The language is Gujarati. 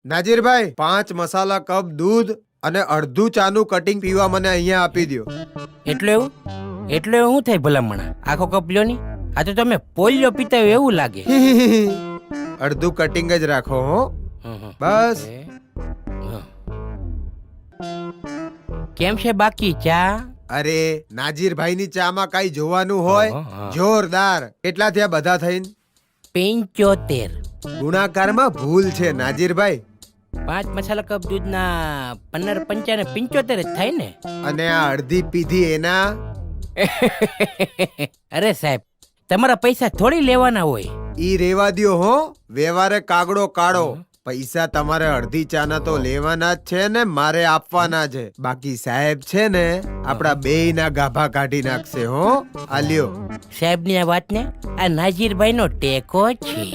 નાજીરભાઈ 5 મસાલા કપ દૂધ અને અડધું ચાનું કટિંગ પીવા મને અહીંયા આપી દ્યો. એટલે એવું શું થાય ભલામણા? આખો કપ લ્યો ની. આ તો તમે પોલિયો પીતા હોય એવું લાગે. અડધું કટિંગ જ રાખો હો. બસ. કેમ છે બાકી ચા? અરે નાજીરભાઈની ચામાં કઈ જોવાનું હોય? જોરદાર. કેટલા થયા બધા થઈને? 75. ગુણાકારમાં ભૂલ છે નાજીરભાઈ. 5 મસાલા કપ દૂધના 15 પંચાને 75 જ થાય ને. અને આ અડધી પીધી એના. અરે સાહેબ, તમારા પૈસા થોડી લેવાના હોય. ઈ રેવા દ્યો હો. વ્યવહારે કાગડો કાઢો. પૈસા તમારે અડધી ચાના તો લેવાના જ છે ને મારે આપવાના છે. બાકી સાહેબ છે ને આપડા બેયના ગાભા કાઢી નાખશે હો. આ લ્યો. સાહેબની આ વાતને આ નાજીરભાઈનો ટેકો છે.